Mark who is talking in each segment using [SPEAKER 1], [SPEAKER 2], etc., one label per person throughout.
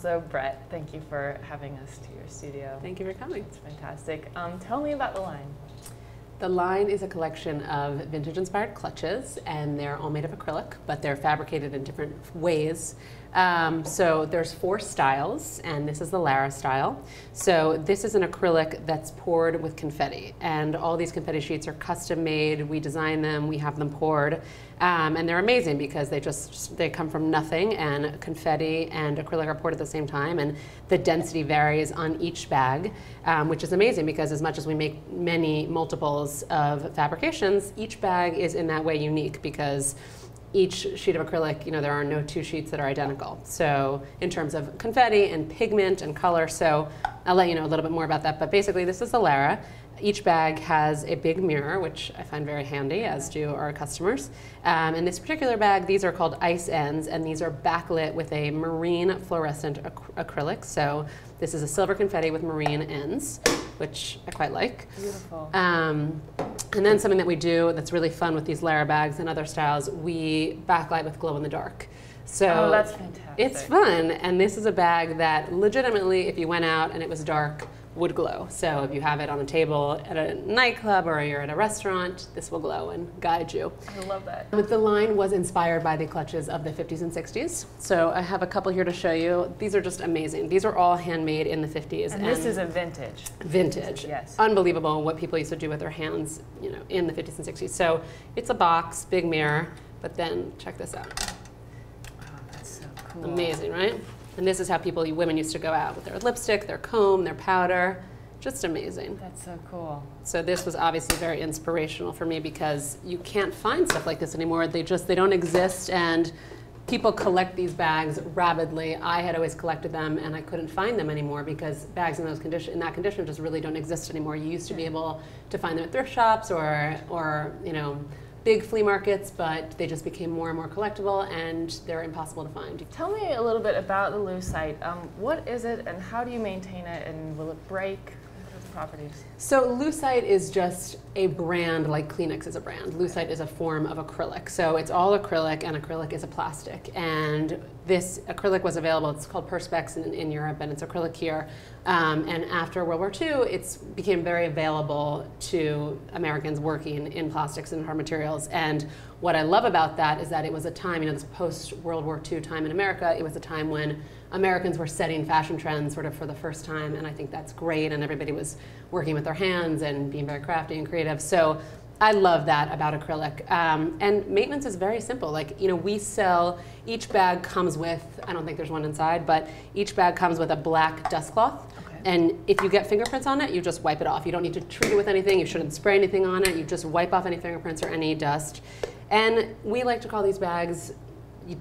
[SPEAKER 1] So Brett, thank you for having us to your studio.
[SPEAKER 2] Thank you for coming.
[SPEAKER 1] It's fantastic. Tell me about the line.
[SPEAKER 2] The line is a collection of vintage-inspired clutches, and they're all made of acrylic, but they're fabricated in different ways. So there's 4 styles, and this is the Lara style. So this is an acrylic that's poured with confetti, and all these confetti sheets are custom made. We design them, we have them poured, and they're amazing because they come from nothing, and confetti and acrylic are poured at the same time, and the density varies on each bag, which is amazing because as much as we make many multiples of fabrications, each bag is in that way unique because each sheet of acrylic, there are no 2 sheets that are identical. So in terms of confetti and pigment and color, so I'll let you know a little bit more about that. But basically this is the Lara. Each bag has a big mirror, which I find very handy, as do our customers. In this particular bag, these are called ice ends, and these are backlit with a marine fluorescent acrylic. So this is a silver confetti with marine ends, which I quite like.
[SPEAKER 1] Beautiful.
[SPEAKER 2] And then something that we do that's really fun with these Lara bags and other styles, we backlight with glow in the dark.
[SPEAKER 1] So that's fantastic.
[SPEAKER 2] It's fun, and this is a bag that legitimately, if you went out and it was dark, would glow. So if you have it on a table at a nightclub or you're at a restaurant, this will glow and guide you.
[SPEAKER 1] I love that.
[SPEAKER 2] But the line was inspired by the clutches of the 50s and 60s. So I have a couple here to show you. These are just amazing. These are all handmade in the 50s.
[SPEAKER 1] And this is a vintage.
[SPEAKER 2] Vintage.
[SPEAKER 1] Yes.
[SPEAKER 2] Unbelievable what people used to do with their hands, in the 50s and 60s. So it's a box, big mirror, but then check this out.
[SPEAKER 1] Wow, that's so cool.
[SPEAKER 2] Amazing, right? And this is how women used to go out with their lipstick, their comb, their powder. Just amazing.
[SPEAKER 1] That's so cool.
[SPEAKER 2] So this was obviously very inspirational for me because you can't find stuff like this anymore. They don't exist, and people collect these bags rabidly. I had always collected them, and I couldn't find them anymore because bags in that condition just really don't exist anymore. You used to be able to find them at thrift shops or big flea markets, but they just became more and more collectible, and they're impossible to find.
[SPEAKER 1] Tell me a little bit about the Lucite. What is it, and how do you maintain it, and will it break? What are the properties?
[SPEAKER 2] So Lucite is just a brand like Kleenex is a brand. Lucite is a form of acrylic. So it's all acrylic, and acrylic is a plastic. And this acrylic was available, it's called Perspex in Europe, and it's acrylic here. And after World War II, it became very available to Americans working in plastics and hard materials. And what I love about that is that it was a time, this post-World War II time in America, it was a time when Americans were setting fashion trends sort of for the first time, and I think that's great, and everybody was working with their hands and being very crafty and creative. So I love that about acrylic. And maintenance is very simple. We sell, each bag comes with, I don't think there's one inside, but each bag comes with a black dust cloth. And if you get fingerprints on it, you just wipe it off. You don't need to treat it with anything. You shouldn't spray anything on it. You just wipe off any fingerprints or any dust. And we like to call these bags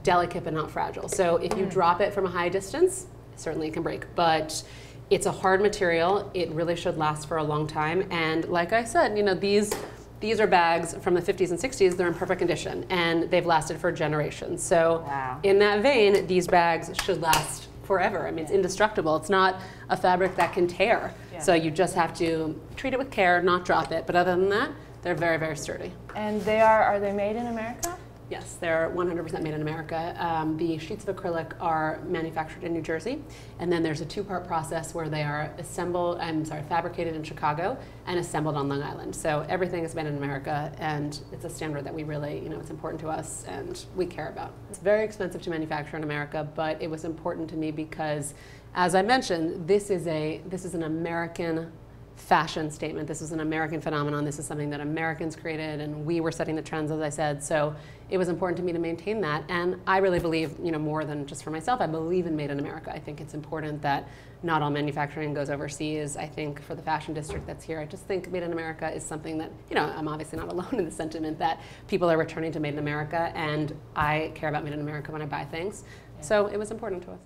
[SPEAKER 2] delicate but not fragile. So if you drop it from a high distance, certainly it can break. But it's a hard material. It really should last for a long time. And like I said, these are bags from the 50s and 60s. They're in perfect condition, and they've lasted for generations. So in that vein, these bags should last forever. I mean, it's indestructible. It's not a fabric that can tear. So you just have to treat it with care, not drop it. But other than that, they're very, very sturdy.
[SPEAKER 1] And are they made in America?
[SPEAKER 2] Yes, they're 100% made in America. The sheets of acrylic are manufactured in New Jersey, and then there's a 2-part process where they are fabricated in Chicago and assembled on Long Island. So everything is made in America, and it's a standard that we really, it's important to us and we care about. It's very expensive to manufacture in America, but it was important to me because, as I mentioned, this is an American fashion statement. This is an American phenomenon. This is something that Americans created, and we were setting the trends, as I said. So it was important to me to maintain that. And I really believe, more than just for myself, I believe in Made in America. I think it's important that not all manufacturing goes overseas. I think for the fashion district that's here, I just think Made in America is something that, I'm obviously not alone in the sentiment that people are returning to Made in America, and I care about Made in America when I buy things. So it was important to us.